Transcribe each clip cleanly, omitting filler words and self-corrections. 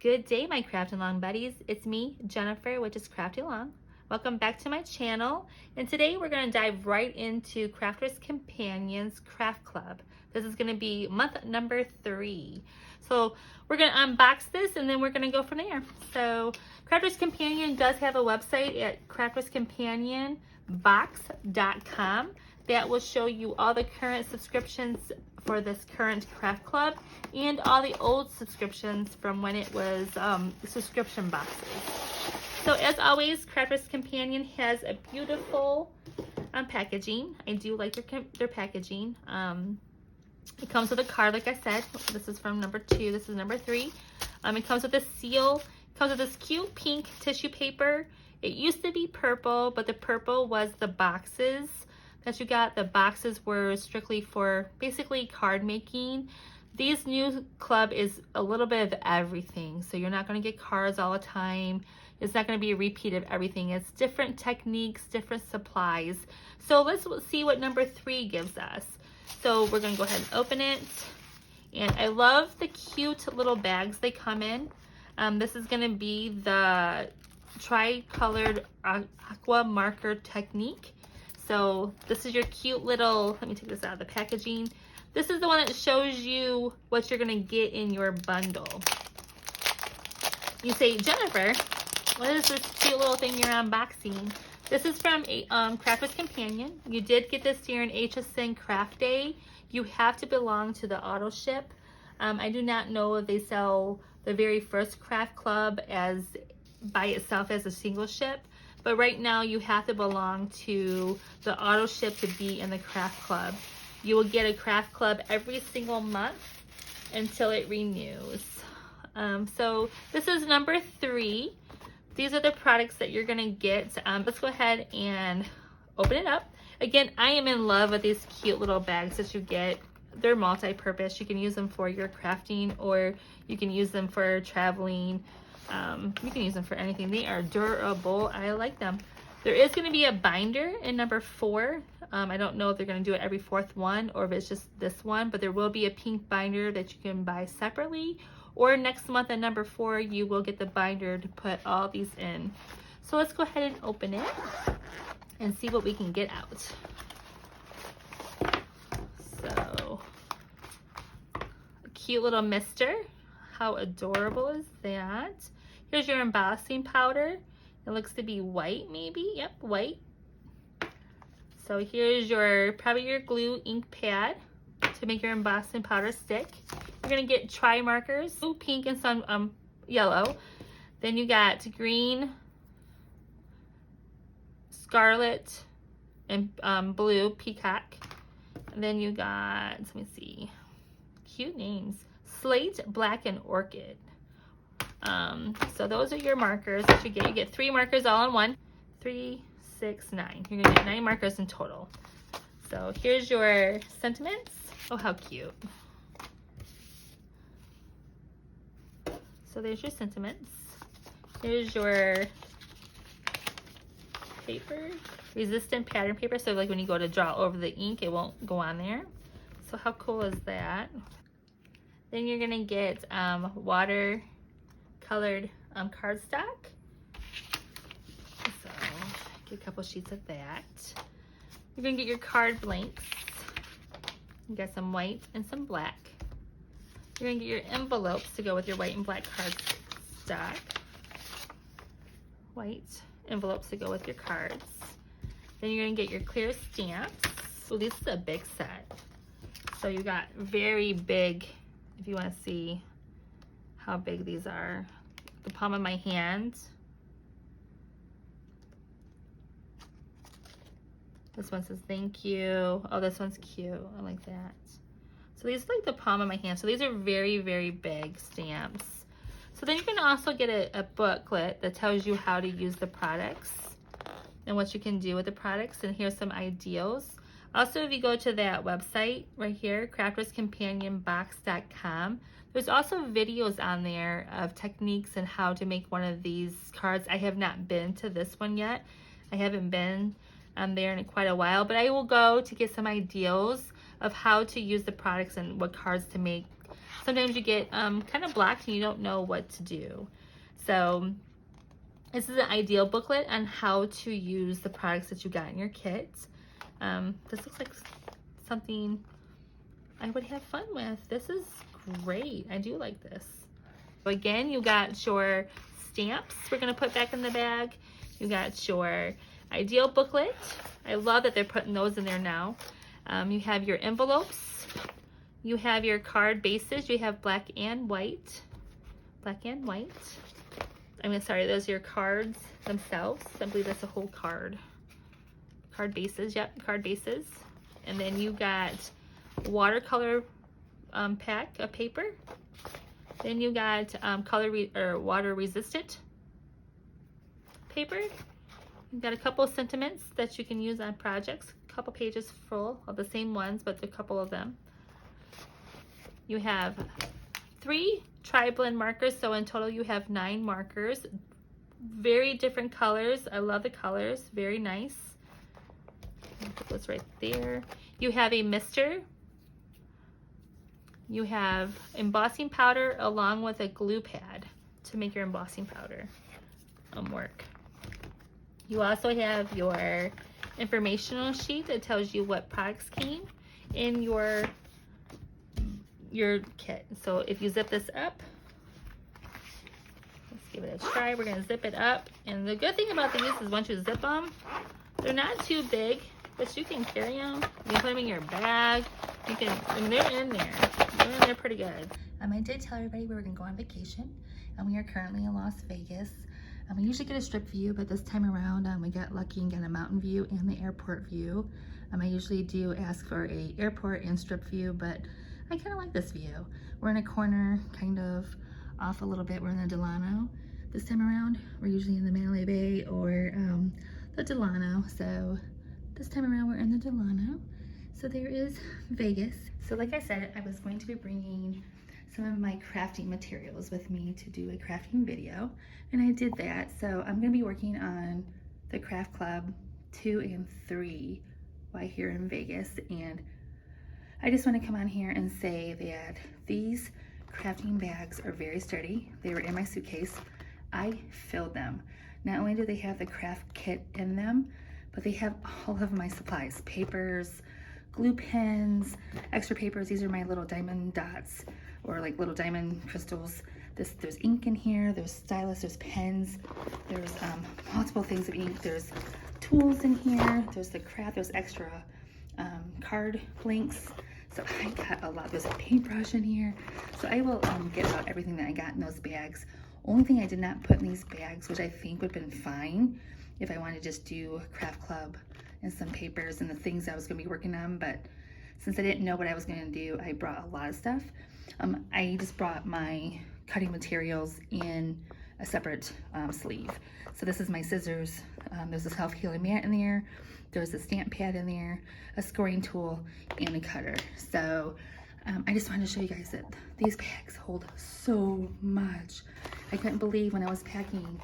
Good day, my craft along buddies. It's me, Jennifer, which is Crafty Along. Welcome back to my channel. And today we're going to dive right into Crafters Companions Craft Club. This is going to be month number 3. So we're going to unbox this and then we're going to go from there. So Crafters Companion does have a website at crafterscompanionbox.com that will show you all the current subscriptions for this current craft club and all the old subscriptions from when it was subscription boxes. So as always, Crafters Companion has a beautiful packaging. I do like their packaging. It comes with a card, like I said. This is from number 2. This is number 3. It comes with a seal. It comes with this cute pink tissue paper. It used to be purple, but the purple was the boxes that you got. The boxes were strictly for basically card making. This new club is a little bit of everything. So you're not going to get cards all the time. It's not going to be a repeat of everything. It's different techniques, different supplies. So let's see what number 3 gives us. So we're going to go ahead and open it. And I love the cute little bags they come in. This is going to be the Tricolour Aqua Marker technique. So this is your cute little, let me take this out of the packaging. This is the one that shows you what you're gonna get in your bundle. You say, Jennifer, what is this cute little thing you're unboxing? This is from Crafters Companion. You did get this during HSN Craft Day. You have to belong to the auto ship. I do not know if they sell the very first craft club as by itself as a single ship. But right now you have to belong to the auto ship to be in the craft club. You will get a craft club every single month until it renews. So this is number 3. These are the products that you're gonna get. Let's go ahead and open it up. Again, I am in love with these cute little bags that you get. They're multi-purpose. You can use them for your crafting or you can use them for traveling. You can use them for anything. They are durable. I like them. There is going to be a binder in number 4. I don't know if they're going to do it every 4th one or if it's just this one, but there will be a pink binder that you can buy separately. Or next month at number 4, you will get the binder to put all these in. So let's go ahead and open it and see what we can get out. So, a cute little mister. How adorable is that? Here's your embossing powder. It looks to be white, maybe. Yep, white. So here's probably your glue ink pad to make your embossing powder stick. You're gonna get tri markers, blue, pink, and some yellow. Then you got green, scarlet, and blue peacock. And then you got, let me see, cute names. Slate, black, and orchid. So those are your markers that you get. You get 3 markers all in one. 3, 6, 9. You're gonna get 9 markers in total. So here's your sentiments. Oh, how cute. So there's your sentiments. Here's your paper. Resistant pattern paper. So like when you go to draw over the ink, it won't go on there. So how cool is that? Then you're gonna get water colored cardstock. So get a couple sheets of that. You're gonna get your card blanks. You got some white and some black. You're gonna get your envelopes to go with your white and black cardstock. White envelopes to go with your cards. Then you're gonna get your clear stamps. So this is a big set. So you got very big. If you want to see how big these are, the palm of my hand. This one says thank you. Oh, this one's cute. I like that. So these are like the palm of my hand. So these are very, very big stamps. So then you can also get a booklet that tells you how to use the products and what you can do with the products. And here's some ideals. Also, if you go to that website right here, crafterscompanionbox.com, there's also videos on there of techniques and how to make one of these cards. I have not been to this one yet. I haven't been there in quite a while, but I will go to get some ideas of how to use the products and what cards to make. sometimes you get kind of blocked and you don't know what to do. So this is an ideal booklet on how to use the products that you got in your kit. This looks like something I would have fun with. This is great. I do like this. So again, you got your stamps we're going to put back in the bag. You got your ideal booklet. I love that they're putting those in there now. You have your envelopes. You have your card bases. You have black and white. Black and white. I mean, sorry, those are your cards themselves. I believe that's a whole card. Card bases, yep, card bases. And then you got watercolor pack of paper. Then you got water resistant paper. You've got a couple of sentiments that you can use on projects. A couple pages full of the same ones, but a couple of them. You have 3 tri-blend markers, so in total you have 9 markers. Very different colors. I love the colors. Very nice. I'll put this right there. You have a mister. You have embossing powder along with a glue pad to make your embossing powder work. You also have your informational sheet that tells you what products came in your kit. So if you zip this up, let's give it a try. We're going to zip it up. And the good thing about these is once you zip them, they're not too big, but you can carry them. You can put them in your bag. You can, I mean, they're in there. They're in there pretty good. I did tell everybody we were going to go on vacation, and we are currently in Las Vegas. We usually get a strip view, but this time around we got lucky and got a mountain view and the airport view. I usually do ask for a airport and strip view, but I kind of like this view. We're in a corner, kind of off a little bit. We're in the Delano. This time around, we're usually in the Mandalay Bay or the Delano. So this time around, we're in the Delano. So there is Vegas. So like I said, I was going to be bringing some of my crafting materials with me to do a crafting video, and I did that. So I'm going to be working on the Craft Club 2 and 3 while here in Vegas, and I just want to come on here and say that these crafting bags are very sturdy. They were in my suitcase. I filled them. Not only do they have the craft kit in them, but they have all of my supplies, papers, glue pens, extra papers. These are my little diamond dots, or like little diamond crystals. There's ink in here, there's stylus, there's pens, there's multiple things of ink, there's tools in here, there's the craft, there's extra card blanks. So I got a lot. There's a paintbrush in here. So I will get out everything that I got in those bags. Only thing I did not put in these bags, which I think would have been fine if I wanted to just do Craft Club and some papers and the things I was going to be working on, but since I didn't know what I was going to do, I brought a lot of stuff. I just brought my cutting materials in a separate sleeve. So this is my scissors. There's a self-healing mat in there. There's a stamp pad in there, a scoring tool, and a cutter. So I just wanted to show you guys that these bags hold so much. I couldn't believe when I was packing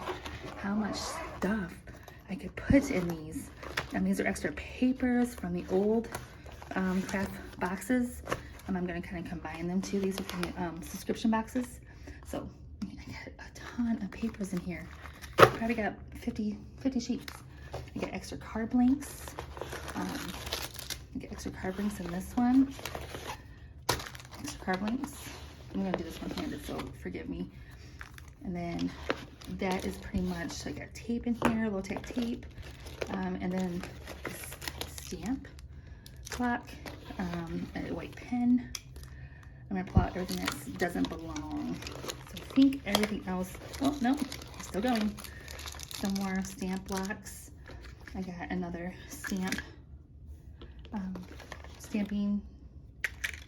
how much stuff I could put in these. And these are extra papers from the old craft boxes. I'm going to kind of combine them too. These are from the subscription boxes. So I got a ton of papers in here. Probably got 50 sheets. I got extra card blanks. I get extra card blanks in this one. Extra card blanks. I'm going to do this one-handed, so forgive me. And then that is pretty much, I got tape in here, low-tech tape. And then this stamp block, a white pen. I'm going to pull out everything that doesn't belong. So I think everything else, oh no, still going. Some more stamp blocks. I got another stamping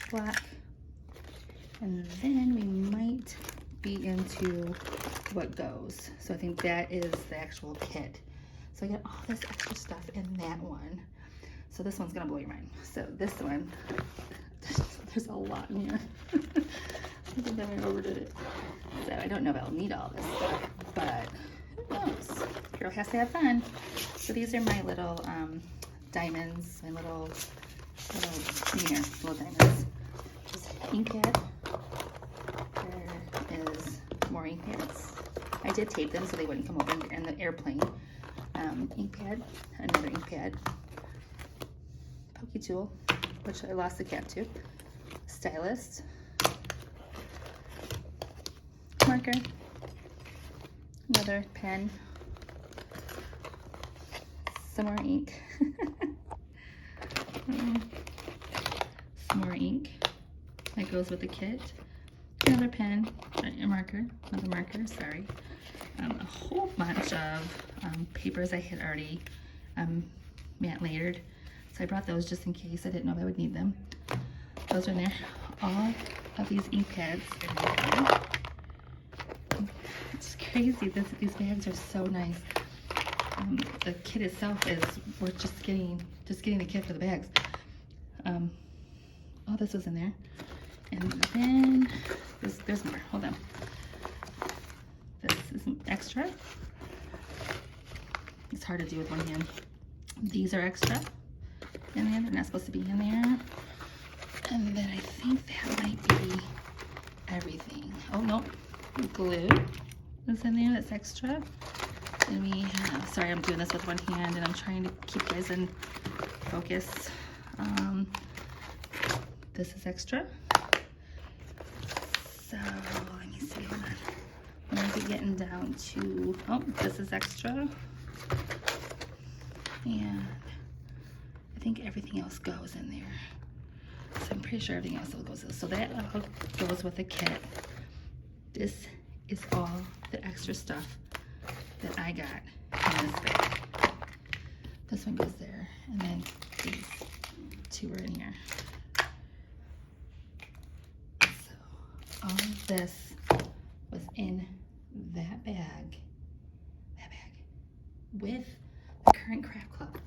block. And then we might be into what goes. So I think that is the actual kit. So I got all this extra stuff in that one. So this one's gonna blow your mind. So this one, there's a lot in here. I think I overdid it. So I don't know if I'll need all this stuff, but who knows? Girl has to have fun. So these are my little diamonds, my little diamonds. Just ink it. more ink pads. I did tape them so they wouldn't come open in the airplane. Ink pad, another ink pad, pokey tool, which I lost the cap to, stylus, marker, another pen, some more ink, some more ink that goes with the kit, another pen, a marker, another marker, sorry, a whole bunch of papers I had already matte layered, so I brought those just in case. I didn't know if I would need them. Those are in there. All of these ink pads are in there. It's crazy. These bags are so nice. The kit itself is, we're just getting the kit for the bags. All this was in there. And then there's more. Hold on. This is extra. It's hard to do with one hand. These are extra in there. They're not supposed to be in there. And then I think that might be everything. Oh no, glue is in there. That's extra. And we have, sorry, I'm doing this with one hand and I'm trying to keep you guys in focus. This is extra. So let me see, hold on. I'm gonna be getting down to, oh, this is extra. And I think everything else goes in there. So I'm pretty sure everything else goes in. So that all goes with the kit. This is all the extra stuff that I got in this bag. This one goes there, and then these two are in here. So all of this was in that bag with the current craft club.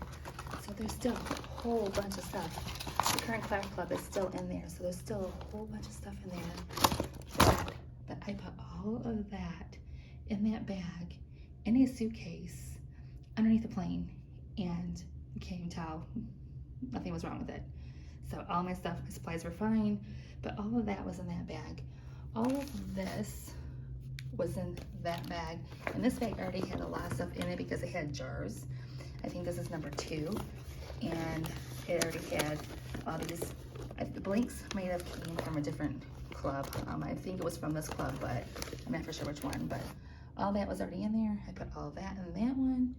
So there's still a whole bunch of stuff. The current craft club is still in there, so there's still a whole bunch of stuff in there. But I put all of that in that bag in a suitcase underneath the plane, and you can't even tell nothing was wrong with it. So all my stuff, my supplies were fine, but all of that was in that bag. All of this was in that bag, and this bag already had a lot of stuff in it because it had jars. I think this is number 2, and it already had all these. The blanks might have came from a different club. I think it was from this club, but I'm not for sure which one. But all that was already in there. I put all that in that one.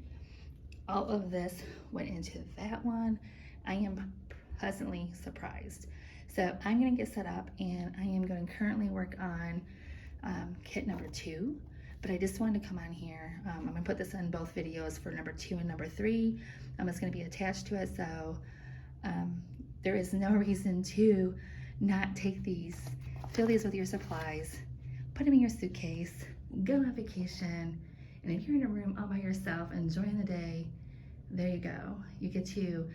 All of this went into that one. I am pleasantly surprised. So I'm gonna get set up, and I am going to currently work on kit number 2. But I just wanted to come on here. I'm gonna put this in both videos for number 2 and number 3. It's gonna be attached to it, so there is no reason to not take these. Fill these with your supplies, put them in your suitcase, go on vacation, and if you're in a room all by yourself enjoying the day, there you go. You get to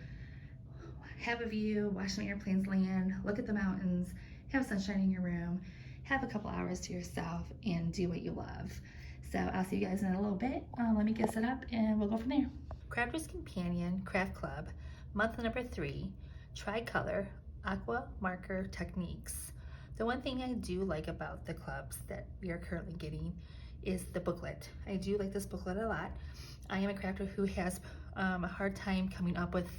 have a view, watch some airplanes land, look at the mountains, have sunshine in your room, have a couple hours to yourself, and do what you love. So I'll see you guys in a little bit. Let me get set up and we'll go from there. Crafter's Companion Craft Club, month number 3, Tricolour Aqua Marker Techniques. The one thing I do like about the clubs that we are currently getting is the booklet. I do like this booklet a lot. I am a crafter who has a hard time coming up with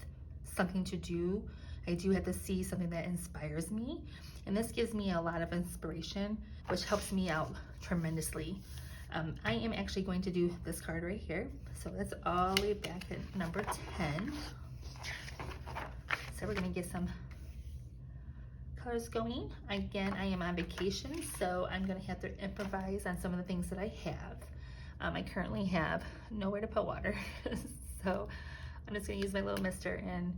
something to do. I do have to see something that inspires me, and this gives me a lot of inspiration, which helps me out tremendously. I am actually going to do this card right here. So that's all the way back at number 10. So we're gonna get some colors going. Again, I am on vacation, so I'm gonna have to improvise on some of the things that I have. I currently have nowhere to put water, so I'm just gonna use my little mister and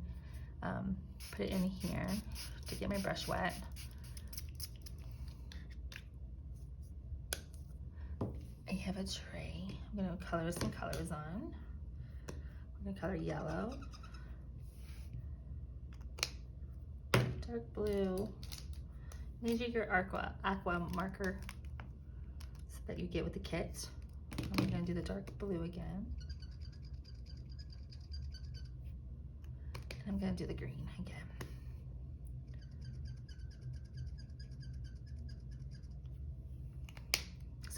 put it in here to get my brush wet. I have a tray. I'm gonna color some colors on. I'm gonna color yellow, dark blue. These are your aqua marker that you get with the kit. I'm gonna do the dark blue again. And I'm gonna do the green again.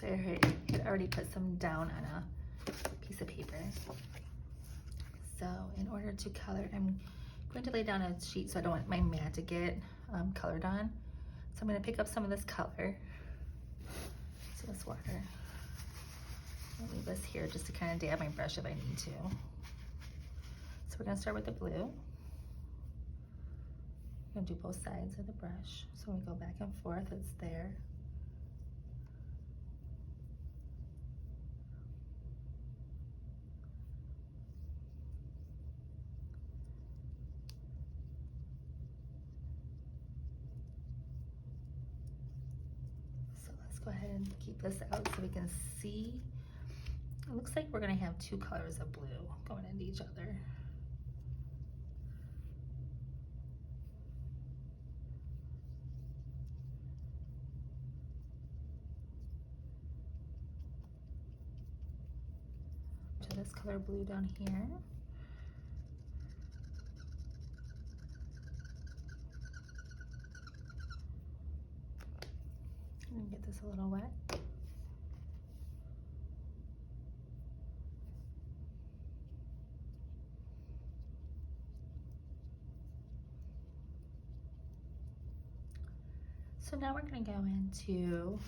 So I had already put some down on a piece of paper. So in order to color, I'm going to lay down a sheet so I don't want my mat to get colored on. So I'm going to pick up some of this color, some of this water. I'll leave this here just to kind of dab my brush if I need to. So we're going to start with the blue. I'm going to do both sides of the brush. So we go back and forth, it's there. Go ahead and keep this out so we can see. It looks like we're going to have two colors of blue going into each other. So this color blue down here. And get this a little wet. So now we're going to go into,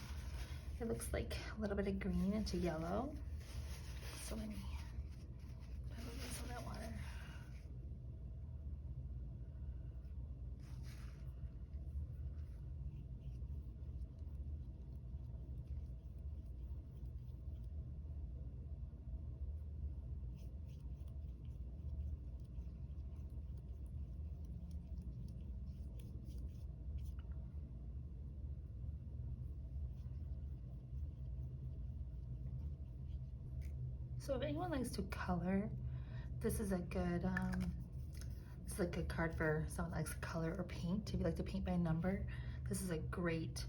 it looks like a little bit of green into yellow. So let me put a little of that water. So if anyone likes to color, this is a good card for someone that likes to color or paint. If you like to paint by number, this is a great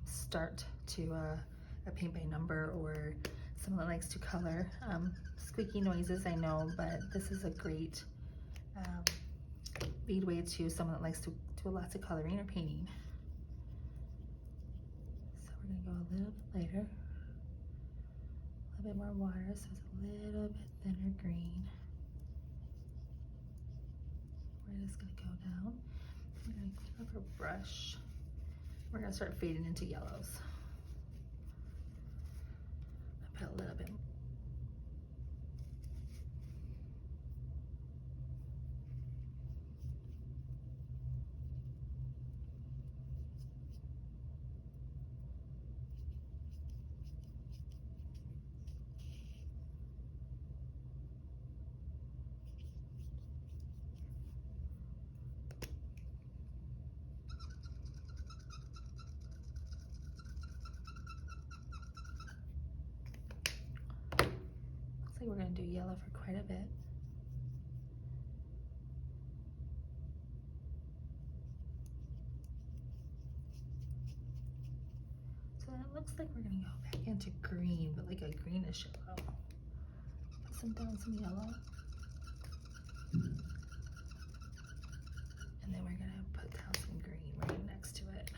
start to a paint by number, or someone that likes to color. Squeaky noises, I know, but this is a great lead way to someone that likes to do lots of coloring or painting. So we're gonna go a little bit lighter. A bit more water, so it's a little bit thinner green. We're just gonna go down. We're gonna clean up our brush. We're gonna start fading into yellows. I put a little bit. We're going to do yellow for quite a bit. So it looks like we're going to go back into green, but like a greenish yellow. Put some down some yellow. And then we're going to put down some green right next to it.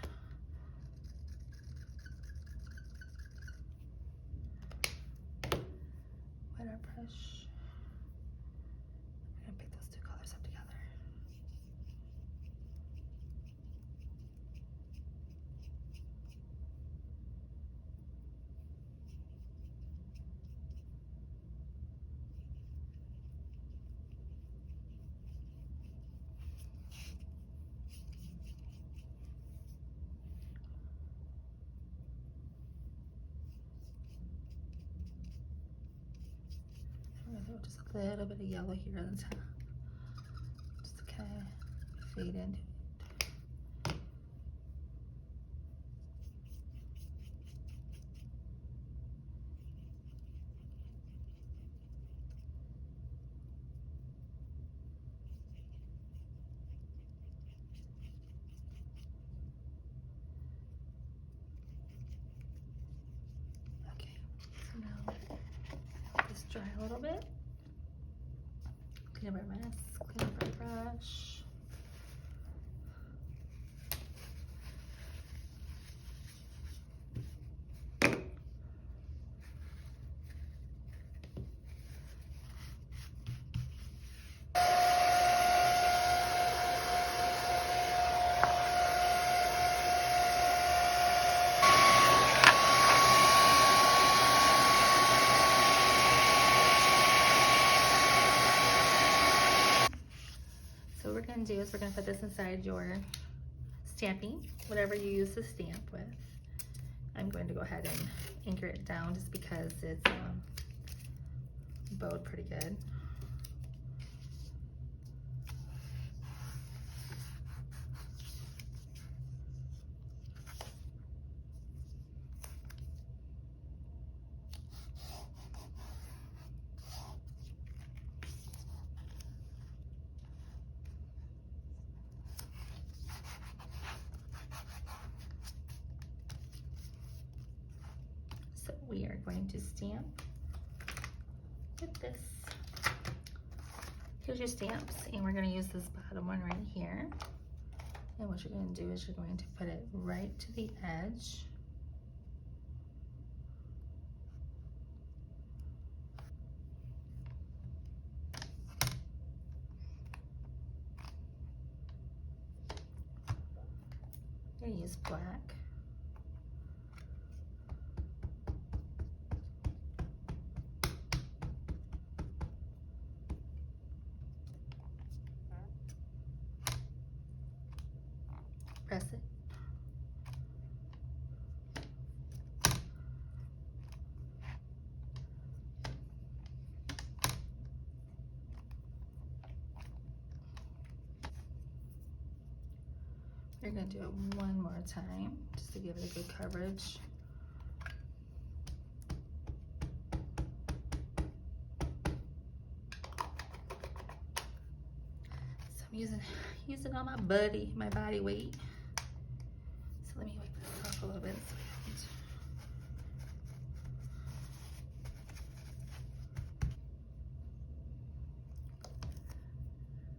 Wet our brush. I'm gonna pick those two colors up together. Just a little bit of yellow here on the top, just to kind of fade into it. Okay, so now let this dry a little bit. Clean up our mess, clean up our brush. gonna do is we're gonna put this inside your stamping, whatever you use to stamp with. I'm going to go ahead and anchor it down just because it's bowed pretty good. So we are going to stamp with this. Here's your stamps, and we're going to use this bottom one right here. And what you're going to do is you're going to put it right to the edge. I'm going to use black. Press it. You're going to do it one more time just to give it a good coverage. So I'm using all my body weight. So let me wipe this off a little bit.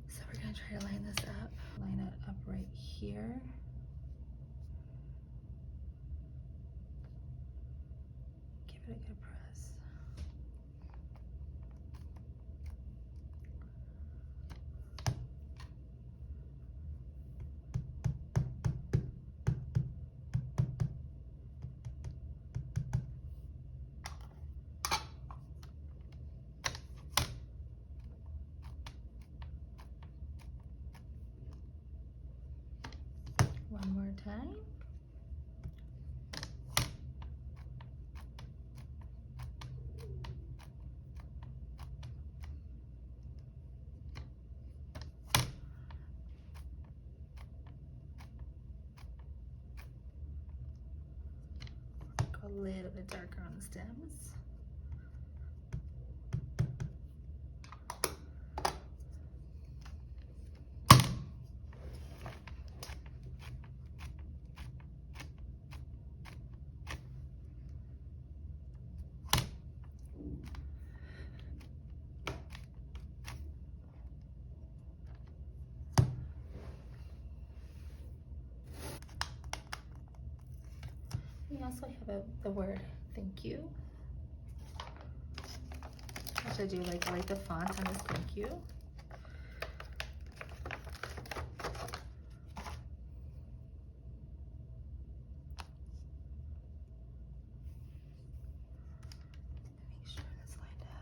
So we're going to try to line this up. Line it up right here. Give it a good press. One more time. Go a little bit darker on the stems. We also have the word thank you. Which I do like. I like the font on this thank you. Make sure that's lined up.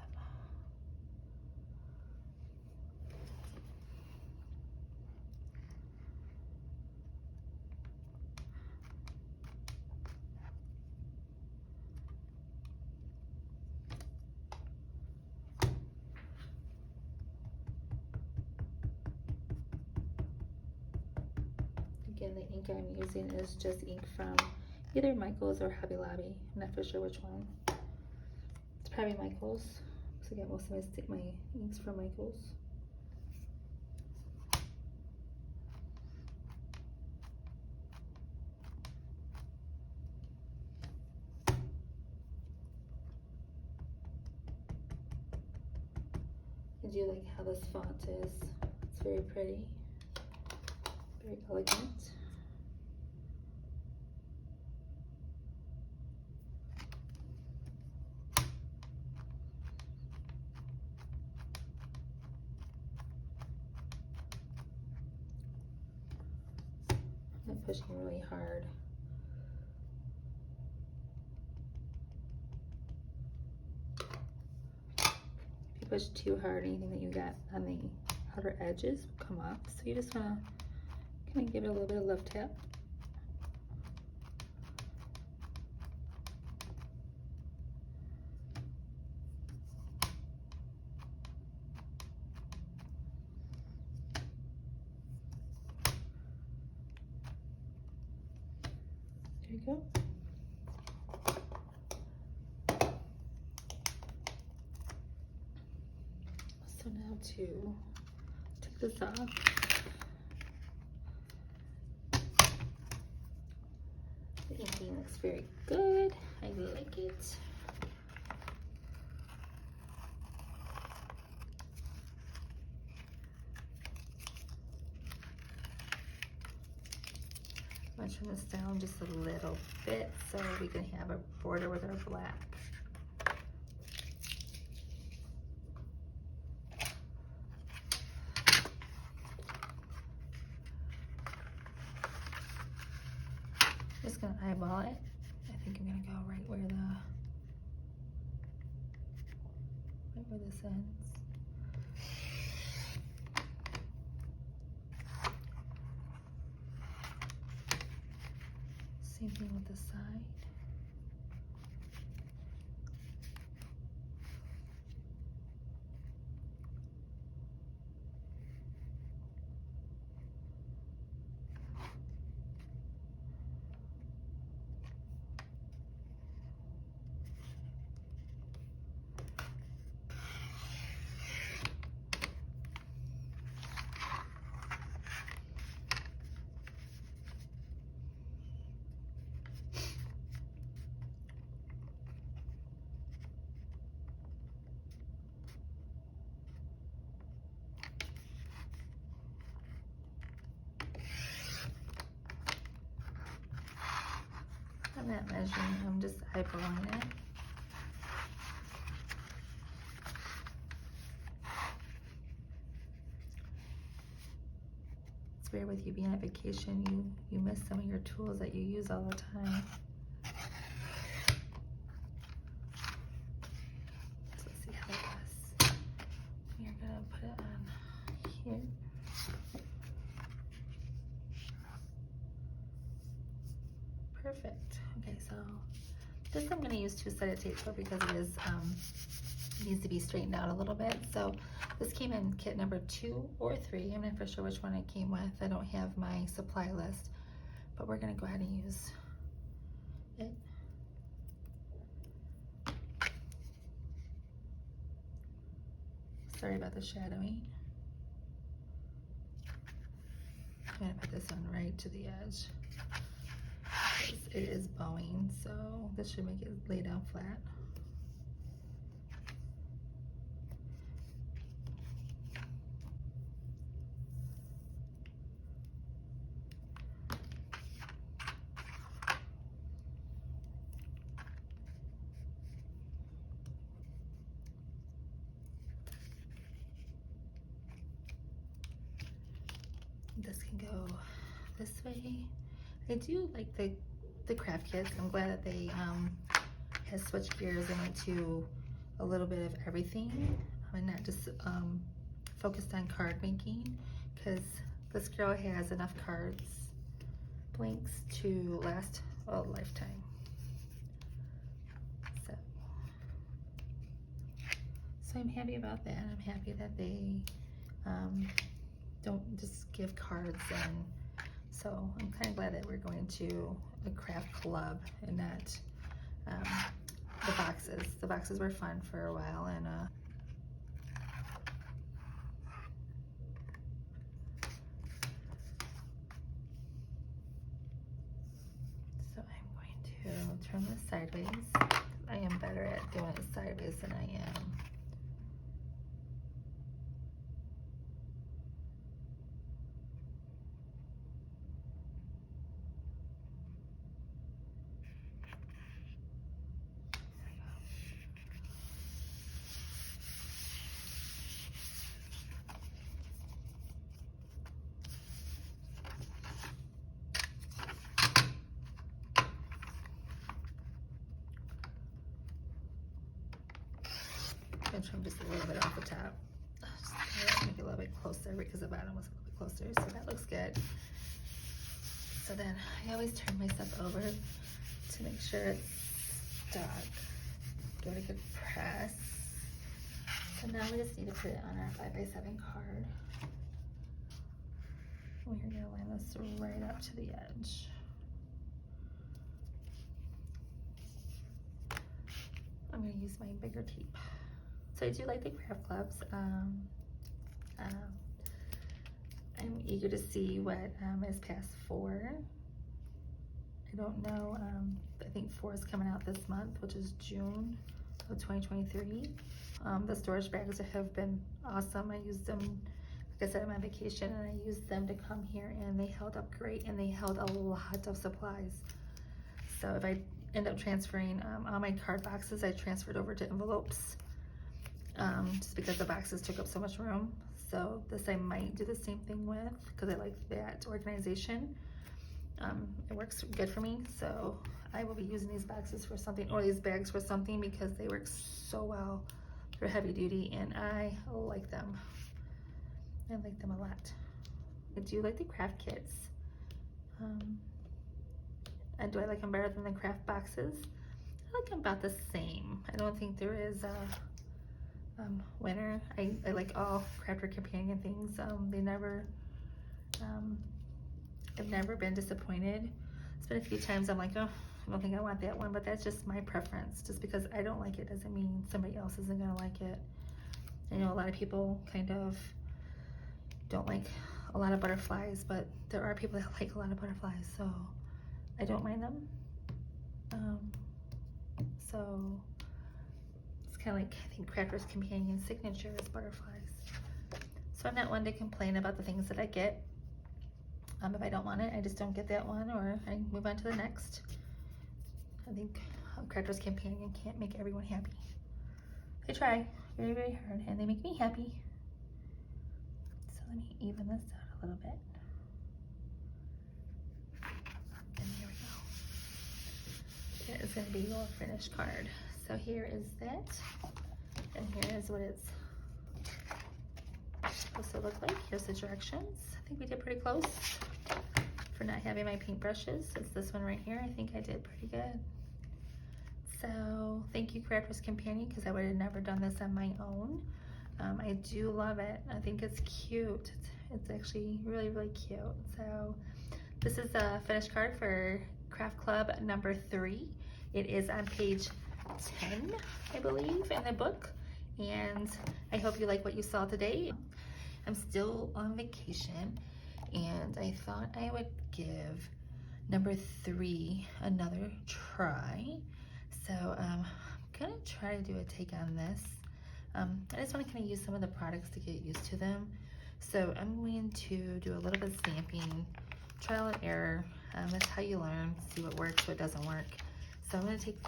Again, the ink I'm using is just ink from either Michael's or Hobby Lobby. I'm not for sure which one. It's probably Michael's, because I get most of my inks from Michael's. I do like how this font is. It's very pretty, very elegant. I'm pushing really hard. If you push too hard, anything that you got on the outer edges will come off. So you just want to kind of give it a little bit of love tap. There you go. So now to take this off. The inking looks very good. I like it. I'm gonna trim this down just a little bit so we can have a border with our black. Just gonna eyeball it. I think I'm gonna go right where this ends. Same thing with the side. I'm not measuring, I'm just eyeballing it. It's weird with you being on vacation, you miss some of your tools that you use all the time. So let's see how it goes. We're gonna put it on here. Perfect. Okay, so this I'm going to use two-sided tape for because it is needs to be straightened out a little bit. So this came in kit number 2 or 3. I'm not for sure which one it came with. I don't have my supply list, but we're going to go ahead and use it. Sorry about the shadowing. I'm going to put this on right to the edge. It is bowing, so this should make it lay down flat. This can go this way. I do like the craft kits. I'm glad that they has switched gears and went to a little bit of everything and not just focused on card making, because this girl has enough cards, blanks to last a lifetime. So I'm happy about that. I'm happy that they don't just give cards, and so I'm kind of glad that we're going to a craft club and not the boxes. The boxes were fun for a while, and so I'm going to turn this sideways. I am better at doing it sideways than I am. Trim just a little bit off the top. Just make it a little bit closer. perfect because the bottom was a little bit closer, so that looks good. So then I always turn my stuff over to make sure it's stuck. Give it a good press. So now we just need to put it on our 5x7 card. We're gonna line this right up to the edge. I'm gonna use my bigger tape. So I do like the craft clubs. I'm eager to see what is past 4. I don't know, I think 4 is coming out this month, which is June of 2023. The storage bags have been awesome. I used them, like I said, I'm on vacation, and I used them to come here, and they held up great, and they held a lot of supplies. So if I end up transferring all my card boxes, I transferred over to envelopes, just because the boxes took up so much room. So this I might do the same thing with, because I like that organization. It works good for me, so I will be using these boxes for something, or these bags for something, because they work so well. They're heavy duty, and I like them. I like them a lot. I do like the craft kits. And do I like them better than the craft boxes? I like them about the same. I don't think there is a winner. I like all crafter companion things. They never, I've never been disappointed. It's been a few times I'm like, oh, I don't think I want that one, but that's just my preference. Just because I don't like it doesn't mean somebody else isn't gonna like it. I know a lot of people kind of don't like a lot of butterflies, but there are people that like a lot of butterflies, so I don't mind them. So it's kind of like, I think Crafter's Companion signature is butterflies. So I'm not one to complain about the things that I get. If I don't want it, I just don't get that one, or I move on to the next. I think Crafter's Companion can't make everyone happy. They try very, very hard, and they make me happy. So let me even this out a little bit. And there we go. That is going to be your finished card. So here is that, and here is what it's supposed to look like. Here's the directions. I think we did pretty close for not having my paintbrushes. It's this one right here. I think I did pretty good. So thank you, Crafter's Companion, because I would have never done this on my own. I do love it. I think it's cute. It's actually really, really cute. So this is a finished card for Craft Club number 3. It is on page 10, I believe, in the book. And I hope you like what you saw today. I'm still on vacation, and I thought I would give number 3 another try. So I'm gonna try to do a take on this. I just want to kind of use some of the products to get used to them. So I'm going to do a little bit of stamping, trial and error. That's how you learn, see what works, what doesn't work. So I'm going to take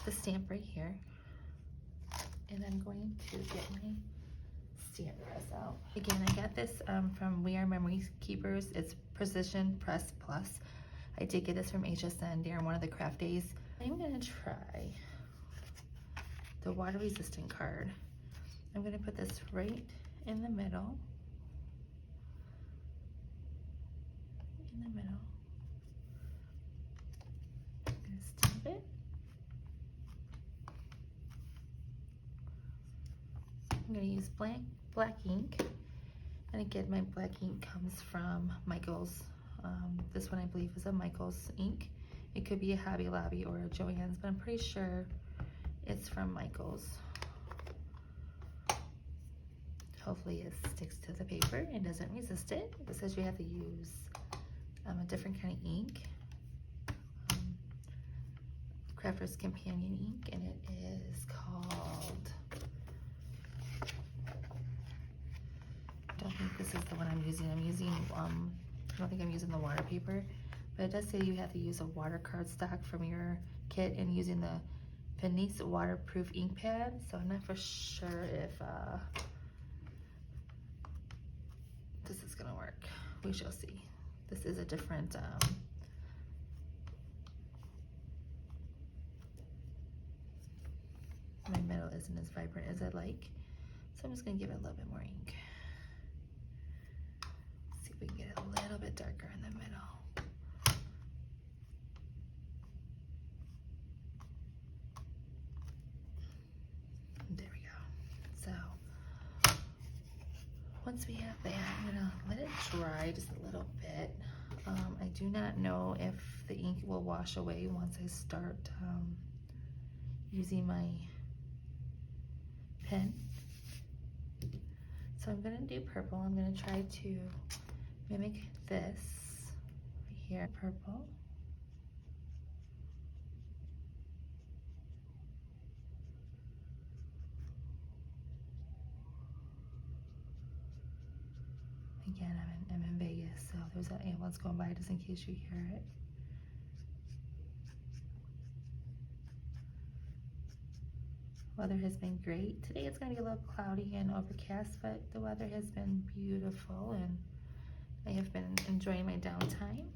the stamp right here, and I'm going to get my stamp press out. Again, I got this from We Are Memory Keepers. It's Precision Press Plus. I did get this from HSN during one of the craft days. I'm going to try the water resistant card. I'm going to put this right in the middle. In the middle. I'm going to stamp it. I'm going to use black ink. And again, my black ink comes from Michael's. This one I believe is a Michael's ink. It could be a Hobby Lobby or a Joann's, but I'm pretty sure it's from Michael's. Hopefully it sticks to the paper and doesn't resist it. It says you have to use a different kind of ink. Crafter's Companion ink, and it is called, I don't think this is the one I'm using. I don't think I'm using the water paper, but it does say you have to use a water cardstock from your kit and using the Venice waterproof ink pad. So I'm not for sure if this is gonna work. We shall see. This is a different my metal isn't as vibrant as I like, so I'm just gonna give it a little bit more ink. darker in the middle. There we go. So once we have that, I'm gonna let it dry just a little bit. I do not know if the ink will wash away once I start using my pen. So I'm gonna do purple. I'm gonna try to mimic this right here, purple. Again, I'm in Vegas, so there's an ambulance going by just in case you hear it. Weather has been great. Today it's going to be a little cloudy and overcast, but the weather has been beautiful and I have been enjoying my downtime.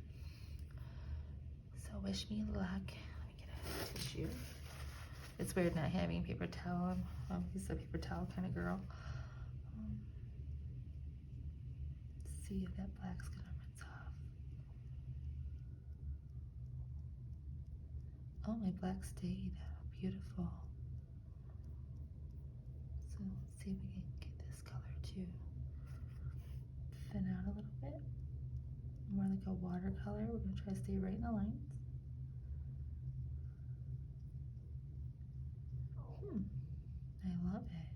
So wish me luck. Let me get a tissue. It's weird not having paper towel. I'm always a paper towel kind of girl. Let's see if that black's going to rinse off. Oh, my black stayed. Beautiful. So let's see if we can get this color to thin out a little bit. More like a watercolor. We're going to try to stay right in the lines. I love it.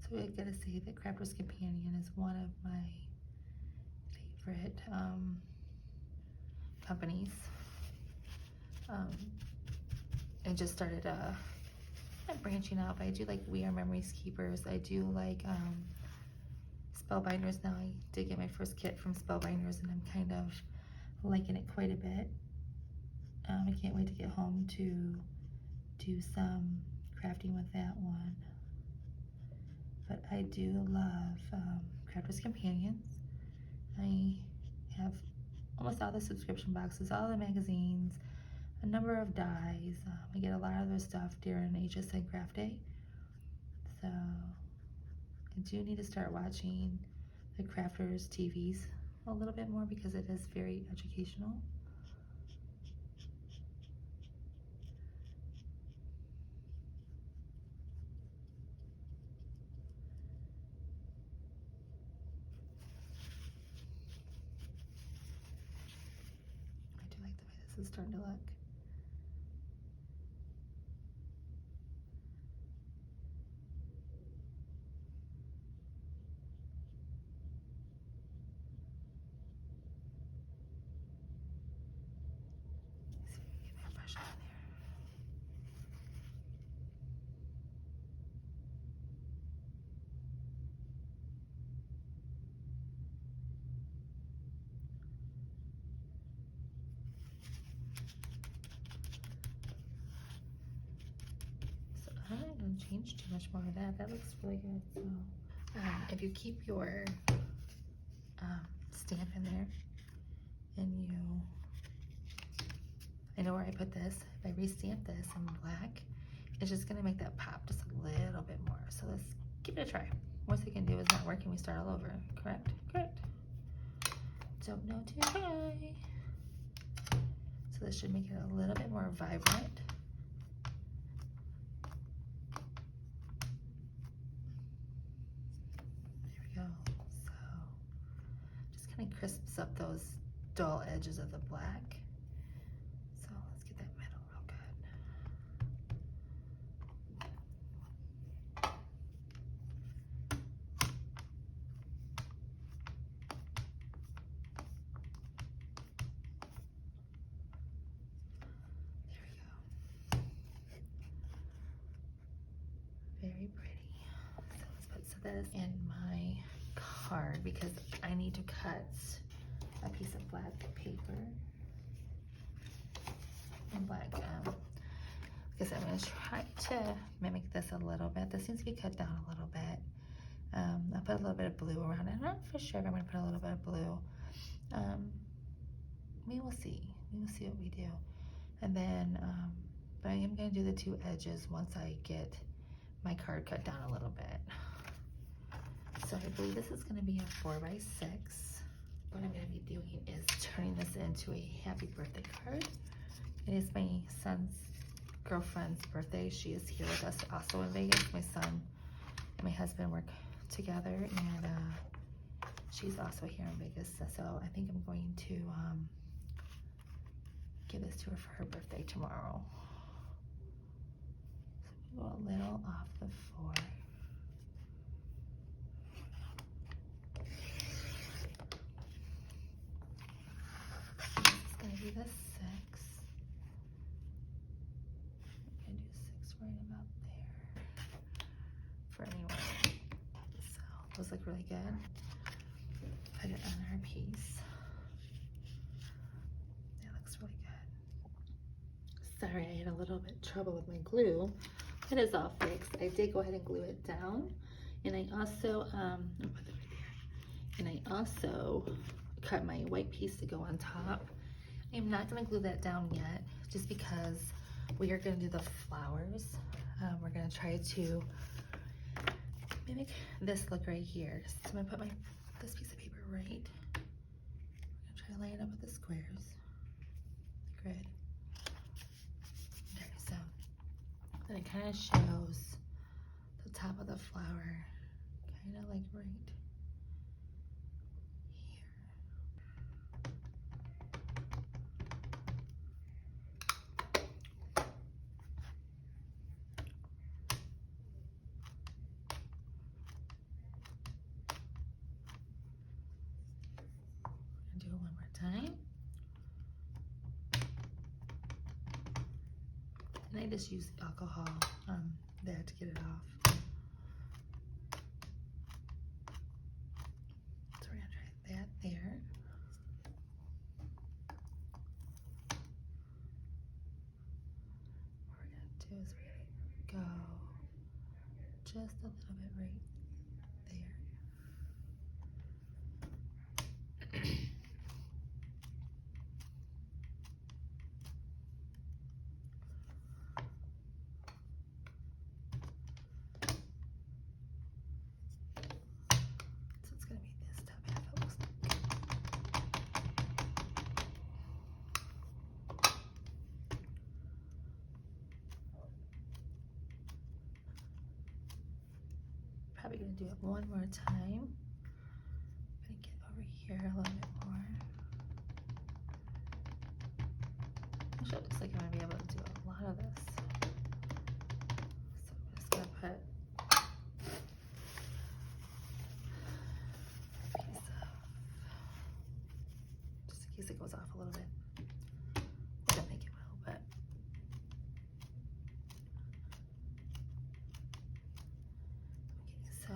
So I gotta say that Crafter's Companion is one of my favorite companies. I just started branching out, but I do like We Are Memories Keepers. I do like Spellbinders now. I did get my first kit from Spellbinders and I'm kind of liking it quite a bit. I can't wait to get home to do some crafting with that one. But I do love Crafter's Companions. I have almost all the subscription boxes, all the magazines, a number of dies. I get a lot of their stuff during HSN Craft Day. So I do need to start watching the Crafters TVs a little bit more because it is very educational. I do like the way this is starting to look. Let's see if we can get my brush on there. So I don't change too much more of that. That looks really good. So if you keep your stamp in there and you, I know where I put this. If I restamp this in black, it's just gonna make that pop just a little bit more. So let's give it a try. Worst they can do is not working, we start all over. Correct? Correct. Don't know too high. So this should make it a little bit more vibrant. There we go. So just kind of crisps up those dull edges of the black. So let's get that middle real good. There we go. Very pretty. So let's put this in my card because I need to cut a piece of black paper and black. Like I said, I'm going to try to mimic this a little bit. This needs to be cut down a little bit. I'll put a little bit of blue around it. I'm not for sure if I'm going to put a little bit of blue. We will see. We will see what we do. And then, but I am going to do the two edges once I get my card cut down a little bit. So I believe this is gonna be a 4x6. What I'm gonna be doing is turning this into a happy birthday card. It is my son's girlfriend's birthday. She is here with us also in Vegas. My son and my husband work together, and she's also here in Vegas. So I think I'm going to give this to her for her birthday tomorrow. So go a little off the 4. It's gonna be the 6. I'm gonna do 6 right about there for anyone. So those look really good. Put it on our piece. That looks really good. Sorry, I had a little bit trouble with my glue. It is all fixed. I did go ahead and glue it down, and I also I'll put that right there. And I also cut my white piece to go on top. I'm not gonna glue that down yet, just because we are gonna do the flowers. We're gonna try to mimic this look right here. So I'm gonna put this piece of paper right. I'm gonna try to line it up with the squares, the grid. Okay, so then it kind of shows the top of the flower, kind of like right here. Do it one more time. And I just use alcohol there to get it off. So we're gonna try that there. What we're gonna do is we're gonna go just a little bit right there. So it's gonna be this top half, it looks like. Probably gonna do it one more time. I'm gonna get over here a little bit more. Actually, it looks like I'm gonna be able to do a lot of this. So I'm just gonna put a piece of, just in case it goes off a little bit. I don't think it will, but okay, so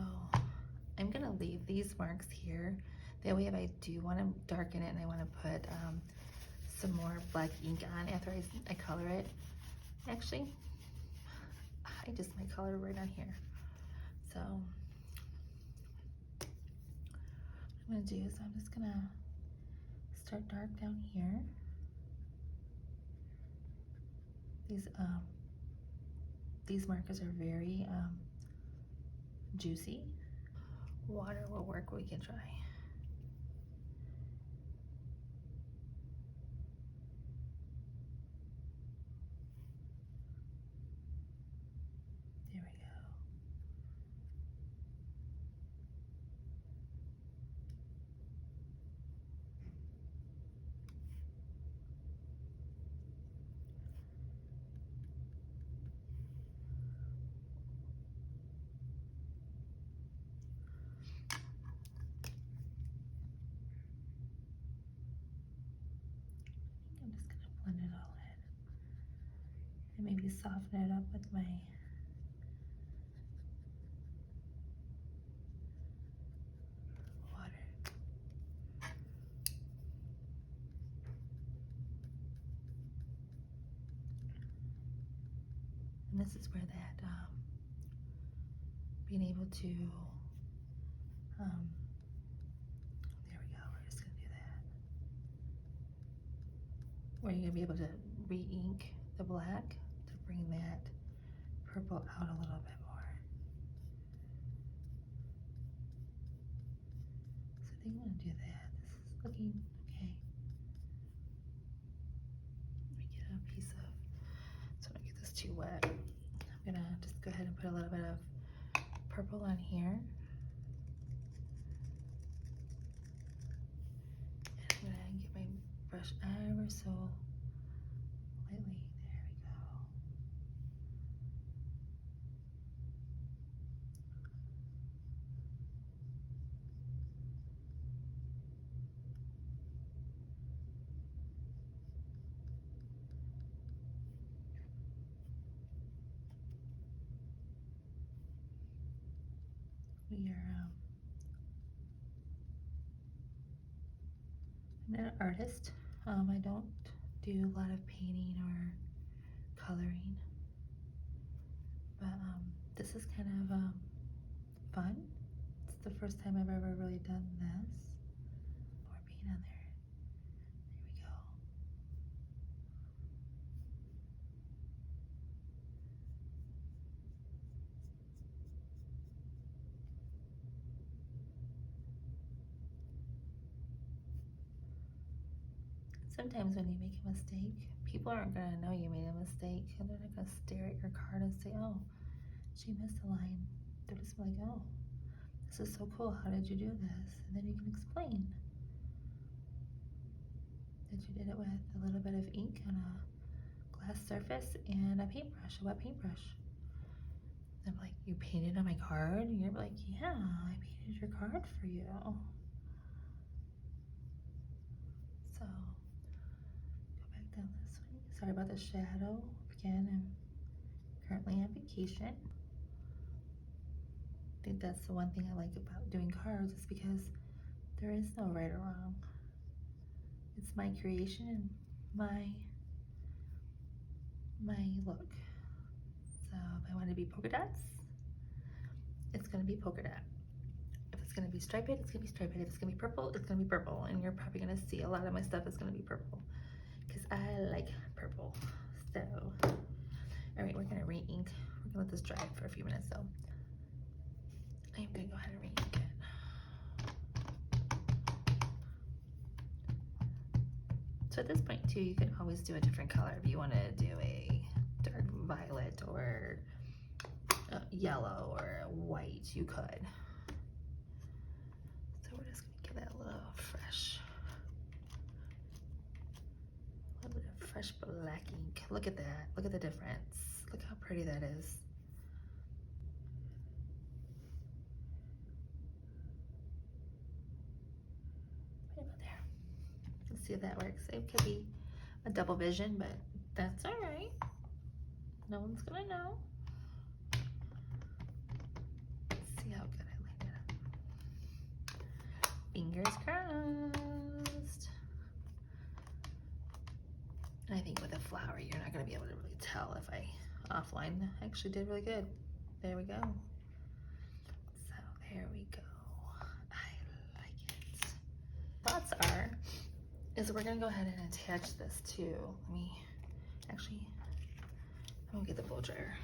I'm gonna leave these marks here. That way, if I do want to darken it and I want to put some more black ink on after I color it, actually, I just might color right on here. So what I'm gonna do is I'm just gonna start dark down here. These markers are very juicy. Water will work, we can try. There we go. I'm just gonna blend it all in and maybe soften it up with my water. And this is where that being able to there we go, we're just gonna do that. Where you're gonna be able to re-ink the black to bring that purple out a little bit more. think I'm gonna do that. This is looking okay. Let me get a piece of, so I don't get this too wet. I'm gonna just go ahead and put a little bit of purple on here. And I'm gonna get my brush ever so lightly. There we go. We are, I'm not an artist. I don't do a lot of painting or coloring, but this is kind of fun. It's the first time I've ever really done this. More paint on there. There we go. Sometimes when you make a mistake, people aren't gonna know you made a mistake, and they're not gonna stare at your card and say, oh, she missed a line. They're just like, oh, this is so cool, how did you do this? And then you can explain that you did it with a little bit of ink on a glass surface and a paintbrush, a wet paintbrush. I'm like, you painted on my card? And you're like, yeah, I painted your card for you. So, go back down this way. Sorry about the shadow. Again, I'm currently on vacation. I think that's the one thing I like about doing cards, is because there is no right or wrong. It's my creation and my look. So if I want to be polka dots, it's gonna be polka dot. If it's gonna be striped, it's gonna be striped. If it's gonna be purple, it's gonna be purple. And you're probably gonna see a lot of my stuff is gonna be purple, because I like purple. So, all right, we're gonna re-ink. We're gonna let this dry for a few minutes though. I'm gonna go ahead and re-ink it. So at this point too, you can always do a different color. If you want to do a dark violet or yellow or white, you could. So we're just gonna give that a little fresh, a little bit of fresh black ink. Look at that, look at the difference. Look how pretty that is. Right about there. Let's see if that works. It could be a double vision, but that's all right. No one's gonna know. Let's see how good I lined it up. Fingers crossed. And I think with a flower, you're not gonna be able to really tell if I offline actually did really good. There we go. So there we go. I like it. Thoughts are, is we're gonna go ahead and attach this to, let me, actually, I'm gonna get the blow dryer.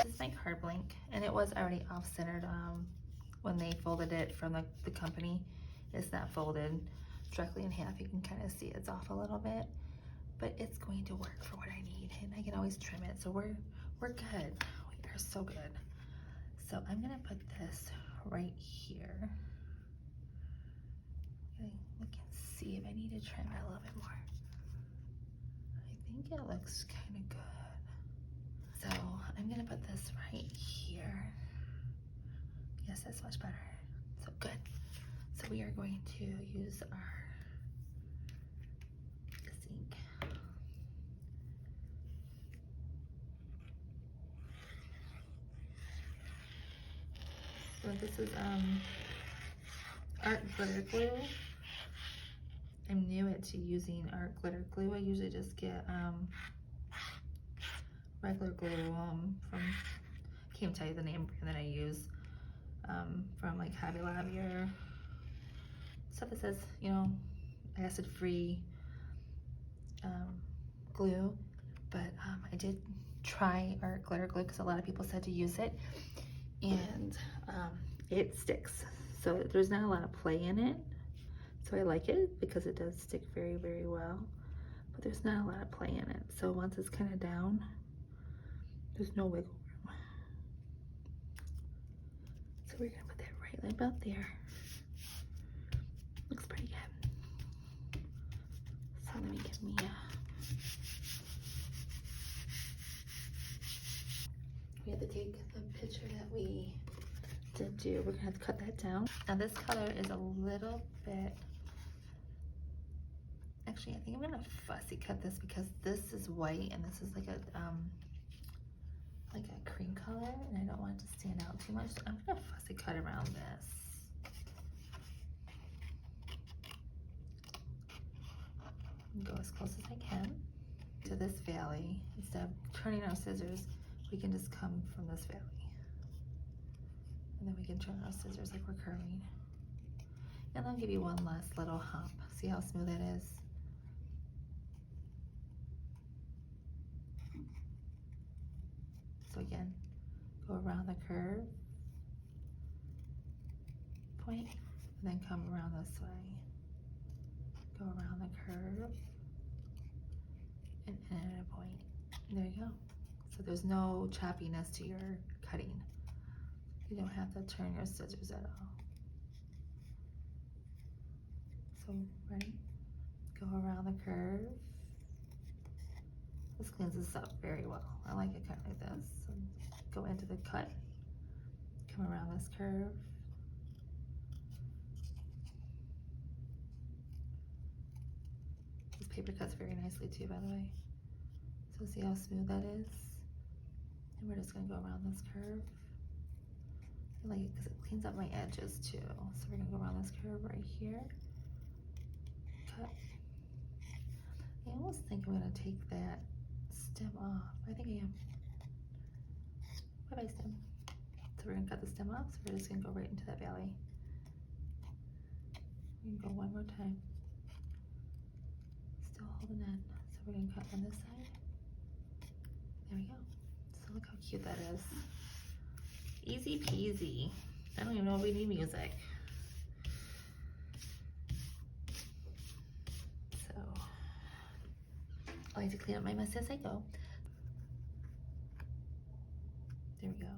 This is my card blank, and it was already off-centered when they folded it from the company. It's not folded directly in half. You can kind of see it's off a little bit, but it's going to work for what I need, and I can always trim it. So we're good. We are so good. So I'm gonna put this right here. Okay, we can see if I need to trim it a little bit more. I think it looks kind of good. So I'm gonna put this right here. Yes, that's much better. So good. So we are going to use our ink. So this is art glitter glue. I'm new to using art glitter glue. I usually just get regular glue from, can't tell you the name brand that I use, from like Hobby Lobby or stuff that says, you know, acid-free glue. But I did try our glitter glue because a lot of people said to use it, and it sticks. So there's not a lot of play in it. So I like it because it does stick very, very well, but there's not a lot of play in it. So once it's kind of down, there's no wiggle room. So we're gonna put that right about there. Looks pretty good. So let me get me we have to take the picture that we did do. We're gonna have to cut that down. Now this color is a little bit, actually I think I'm gonna fussy cut this because this is white and this is like a cream color, and I don't want it to stand out too much. So I'm gonna fussy cut around this. And go as close as I can to this valley. Instead of turning our scissors, we can just come from this valley. And then we can turn our scissors like we're curving. And I'll give you one last little hump. See how smooth that is? So again, go around the curve point, and then come around this way. Go around the curve and end at a point. There you go. So there's no choppiness to your cutting. You don't have to turn your scissors at all. So ready? Go around the curve. This cleans this up very well. I like it kind of like this. So go into the cut. Come around this curve. This paper cuts very nicely too, by the way. So see how smooth that is? And we're just gonna go around this curve. I like it because it cleans up my edges too. So we're gonna go around this curve right here. Cut. I almost think I'm gonna take that stem off. I think I am. Bye-bye stem. So we're gonna cut the stem off. So we're just gonna go right into that valley. We can go one more time. Still holding in. So we're gonna cut on this side. There we go. So look how cute that is. Easy peasy. I don't even know if we need music. So I like to clean up my mess as I go. There we go.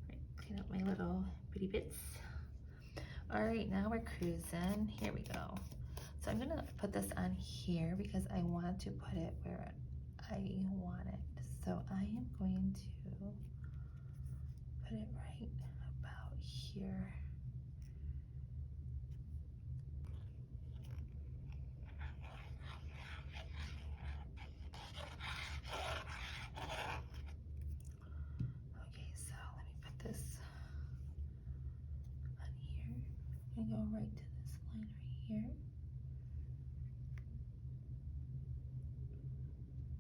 Right, clean up my little bitty bits. All right, now we're cruising. Here we go. So I'm gonna put this on here because I want to put it where I want it. So I am going to put it right about here. Okay, so let me put this on here. I'm gonna go right to this line right here.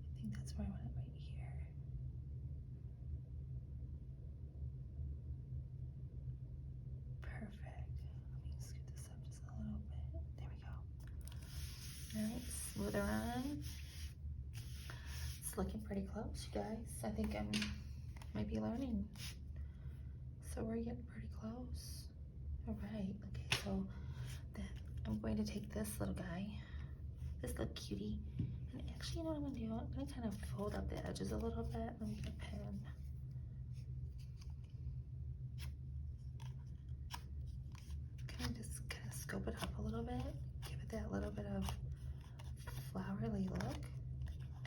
I think that's where I want it, right here. Perfect. Let me scoot this up just a little bit. There we go. All right, smooth around. It's looking pretty close, you guys. I think I might be learning. So we're getting pretty close. All right, okay, so then I'm going to take this little guy, this little cutie, and actually, you know what I'm gonna do? I'm gonna kind of fold up the edges a little bit. Let me get a pen. Just kind of scope it up a little bit, give it that little bit of flowery look.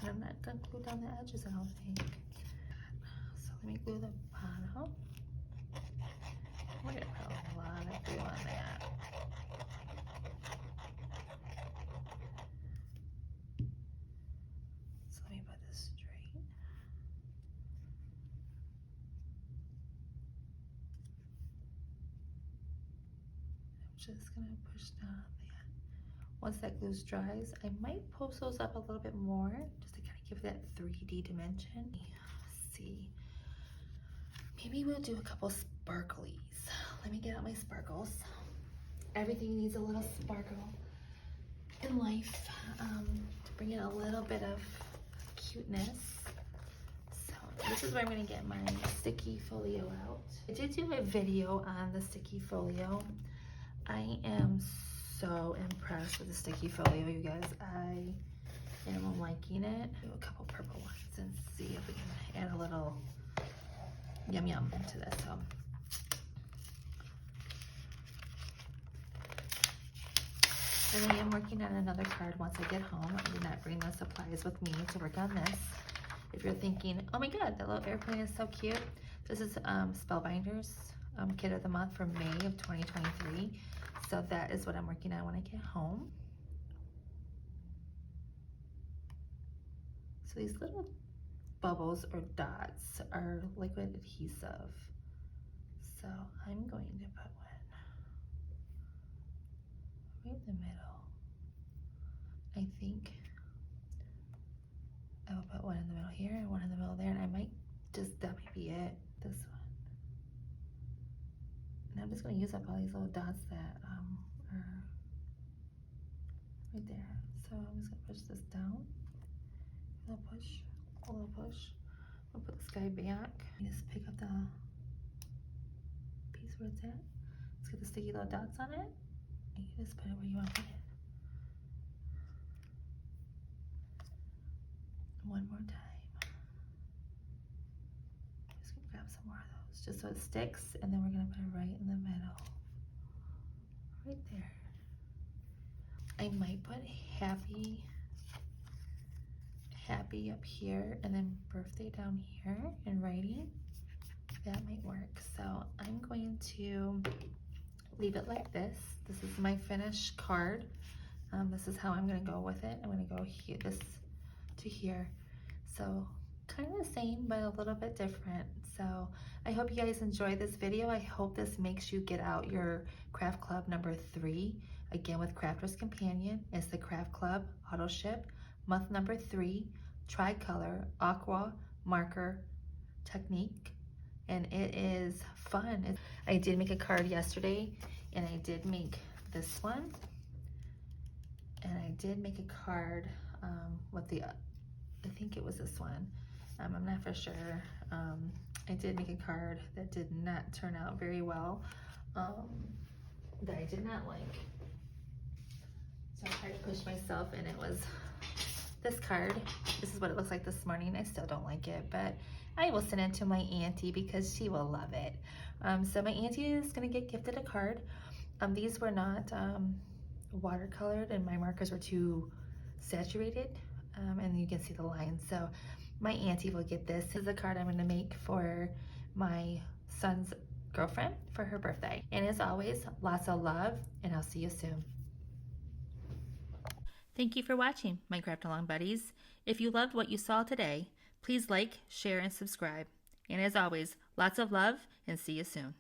And I'm not gonna glue down the edges, I don't think. So let me glue the bottom. We're gonna put a lot of glue on that. So let me put this straight. I'm just gonna push down on that. Once that glue dries, I might post those up a little bit more just to kind of give that 3D dimension. Let's see. Maybe we'll do a couple sparklies. Let me get out my sparkles. Everything needs a little sparkle in life to bring in a little bit of cuteness. This is where I'm going to get my sticky folio out. I did do a video on the sticky folio. I am so impressed with the sticky folio, you guys. I am liking it. Do a couple purple ones and see if we can add a little yum yum into this. So and I am working on another card once I get home. I did not bring the supplies with me to work on this. If you're thinking, oh my god, that little airplane is so cute. This is Spellbinders Kit of the Month for May of 2023. So that is what I'm working on when I get home. So these little bubbles or dots are liquid adhesive. So I'm going to put one right in the middle. I think I will put one in the middle here and one in the middle there, and I might just, that might be it, this one. And I'm just going to use up all these little dots that are right there. So I'm just going to push this down, a little push, a little push. I'll put this guy back. You just pick up the piece where it's at. Let's get the sticky little dots on it, and you just put it where you want to put it. One more time. Just gonna grab some more of those just so it sticks, and then we're gonna put it right in the middle. Right there. I might put happy up here and then birthday down here in writing. That might work. So I'm going to leave it like this. This is my finished card. This is how I'm gonna go with it. I'm gonna go here, this to here. So kind of the same, but a little bit different. So I hope you guys enjoy this video. I hope this makes you get out your Craft Club number 3. Again, with Crafter's Companion, it's the Craft Club Auto Ship month number 3, Tricolour Aqua Marker technique. And it is fun. I did make a card yesterday, and I did make this one. And I did make a card with the, I think it was this one. I'm not for sure. I did make a card that did not turn out very well, that I did not like. So I tried to push myself, and it was this card. This is what it looks like this morning. I still don't like it, but I will send it to my auntie because she will love it. So my auntie is gonna get gifted a card. These were not watercolored, and my markers were too saturated, and you can see the lines. So my auntie will get this. This is a card I'm gonna make for my son's girlfriend for her birthday. And as always, lots of love, and I'll see you soon. Thank you for watching, my Craft Along buddies. If you loved what you saw today, please like, share, and subscribe. And as always, lots of love, and see you soon.